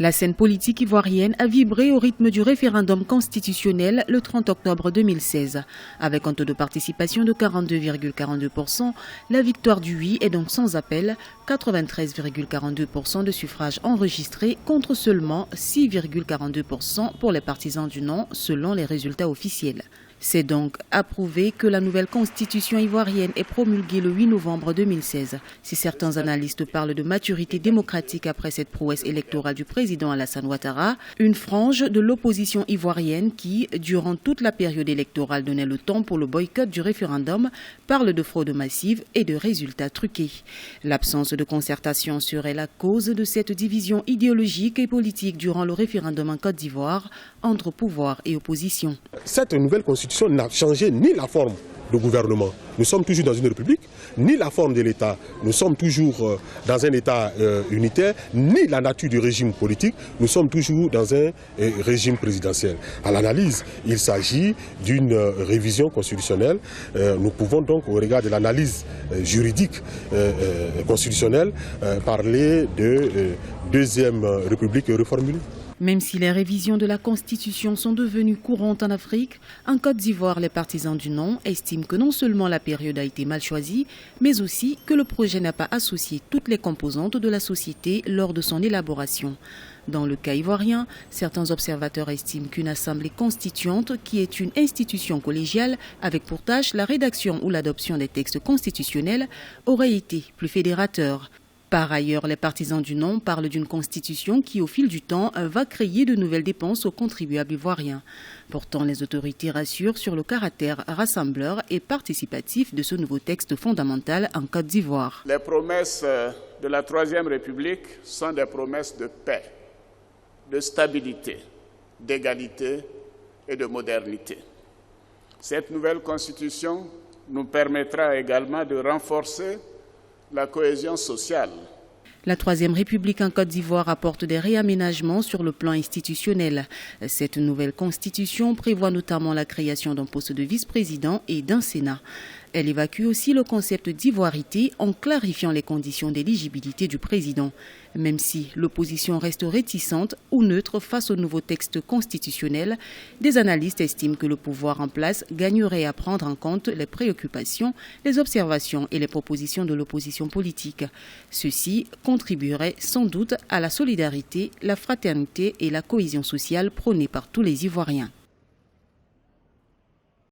La scène politique ivoirienne a vibré au rythme du référendum constitutionnel le 30 octobre 2016. Avec un taux de participation de 42,42%, la victoire du oui est donc sans appel, 93,42% de suffrages enregistrés contre seulement 6,42% pour les partisans du non selon les résultats officiels. C'est donc approuvé que la nouvelle constitution ivoirienne est promulguée le 8 novembre 2016. Si certains analystes parlent de maturité démocratique après cette prouesse électorale du président Alassane Ouattara, une frange de l'opposition ivoirienne qui, durant toute la période électorale, donnait le ton pour le boycott du référendum, parle de fraude massive et de résultats truqués. L'absence de concertation serait la cause de cette division idéologique et politique durant le référendum en Côte d'Ivoire entre pouvoir et opposition. Cette nouvelle constitution n'a changé ni la forme de gouvernement, nous sommes toujours dans une république, ni la forme de l'État, nous sommes toujours dans un État unitaire, ni la nature du régime politique, nous sommes toujours dans un régime présidentiel. À l'analyse, il s'agit d'une révision constitutionnelle. Nous pouvons donc, au regard de l'analyse juridique constitutionnelle, parler de deuxième république reformulée. Même si les révisions de la Constitution sont devenues courantes en Afrique, en Côte d'Ivoire, les partisans du non estiment que non seulement la période a été mal choisie, mais aussi que le projet n'a pas associé toutes les composantes de la société lors de son élaboration. Dans le cas ivoirien, certains observateurs estiment qu'une assemblée constituante, qui est une institution collégiale avec pour tâche la rédaction ou l'adoption des textes constitutionnels, aurait été plus fédérateur. Par ailleurs, les partisans du non parlent d'une constitution qui, au fil du temps, va créer de nouvelles dépenses aux contribuables ivoiriens. Pourtant, les autorités rassurent sur le caractère rassembleur et participatif de ce nouveau texte fondamental en Côte d'Ivoire. Les promesses de la Troisième République sont des promesses de paix, de stabilité, d'égalité et de modernité. Cette nouvelle constitution nous permettra également de renforcer la cohésion sociale. La Troisième République en Côte d'Ivoire apporte des réaménagements sur le plan institutionnel. Cette nouvelle constitution prévoit notamment la création d'un poste de vice-président et d'un Sénat. Elle évacue aussi le concept d'ivoirité en clarifiant les conditions d'éligibilité du président. Même si l'opposition reste réticente ou neutre face au nouveau texte constitutionnel, des analystes estiment que le pouvoir en place gagnerait à prendre en compte les préoccupations, les observations et les propositions de l'opposition politique. Ceci contribuerait sans doute à la solidarité, la fraternité et la cohésion sociale prônées par tous les Ivoiriens.